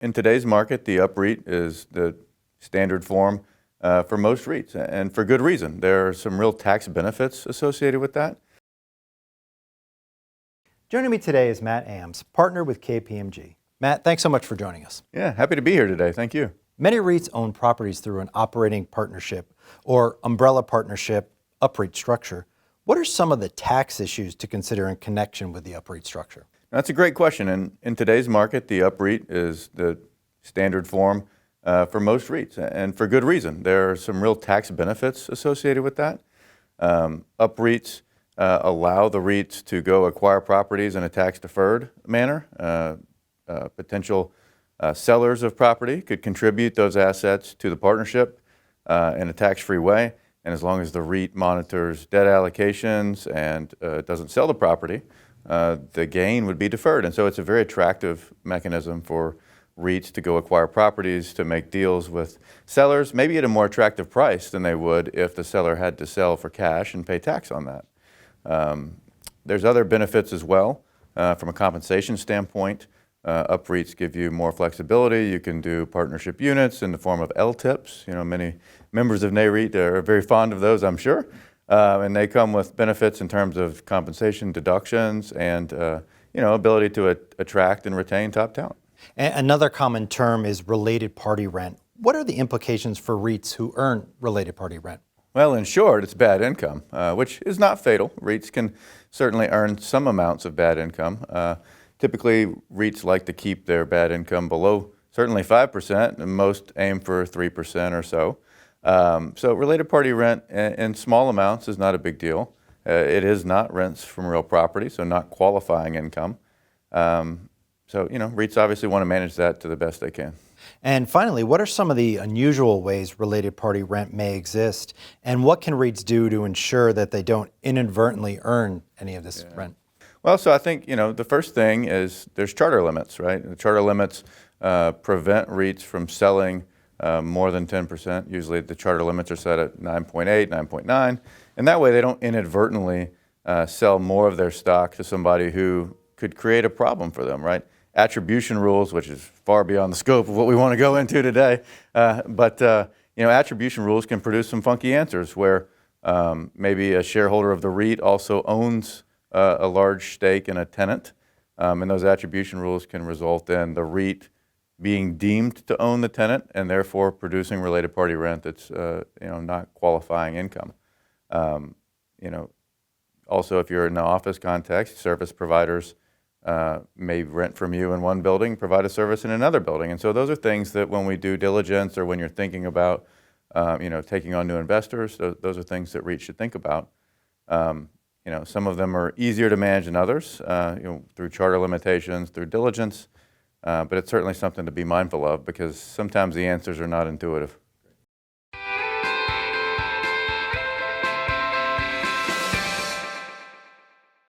In today's market, the UPREIT is the standard form for most REITs, and for good reason. There are some real tax benefits associated with that. Joining me today is Matt Ames, partner with KPMG. Matt, thanks so much for joining us. Yeah, happy to be here today. Thank you. Many REITs own properties through an operating partnership or umbrella partnership UPREIT structure. What are some of the tax issues to consider in connection with the UPREIT structure? That's a great question. And in today's market, the UPREIT is the standard form for most REITs, and for good reason. There are some real tax benefits associated with that. UPREITs allow the REITs to go acquire properties in a tax-deferred manner. Potential sellers of property could contribute those assets to the partnership in a tax-free way. And as long as the REIT monitors debt allocations and doesn't sell the property, the gain would be deferred. And so it's a very attractive mechanism for REITs to go acquire properties, to make deals with sellers, maybe at a more attractive price than they would if the seller had to sell for cash and pay tax on that. There's other benefits as well from a compensation standpoint. UPREITs give you more flexibility. You can do partnership units in the form of LTIPs. You know, many members of Nareit are very fond of those, I'm sure. And they come with benefits in terms of compensation deductions and ability to attract and retain top talent. And another common term is related party rent. What are the implications for REITs who earn related party rent? Well, in short, it's bad income, which is not fatal. REITs can certainly earn some amounts of bad income. Typically, REITs like to keep their bad income below certainly 5%, and most aim for 3% or so. So related party rent in small amounts is not a big deal. It is not rents from real property, so not qualifying income. So REITs obviously want to manage that to the best they can. And finally, what are some of the unusual ways related party rent may exist, and what can REITs do to ensure that they don't inadvertently earn any of this rent? Well, so I think, the first thing is there's charter limits, right? The charter limits prevent REITs from selling more than 10%. Usually the charter limits are set at 9.8, 9.9, and that way they don't inadvertently sell more of their stock to somebody who could create a problem for them, right? Attribution rules, which is far beyond the scope of what we want to go into today, but attribution rules can produce some funky answers where maybe a shareholder of the REIT also owns a large stake in a tenant, and those attribution rules can result in the REIT being deemed to own the tenant and therefore producing related party rent that's not qualifying income. Also, if you're in the office context, service providers may rent from you in one building, provide a service in another building, and so those are things that when we do diligence or when you're thinking about taking on new investors, those are things that REITs should think about. Some of them are easier to manage than others, through charter limitations, through diligence, but it's certainly something to be mindful of because sometimes the answers are not intuitive.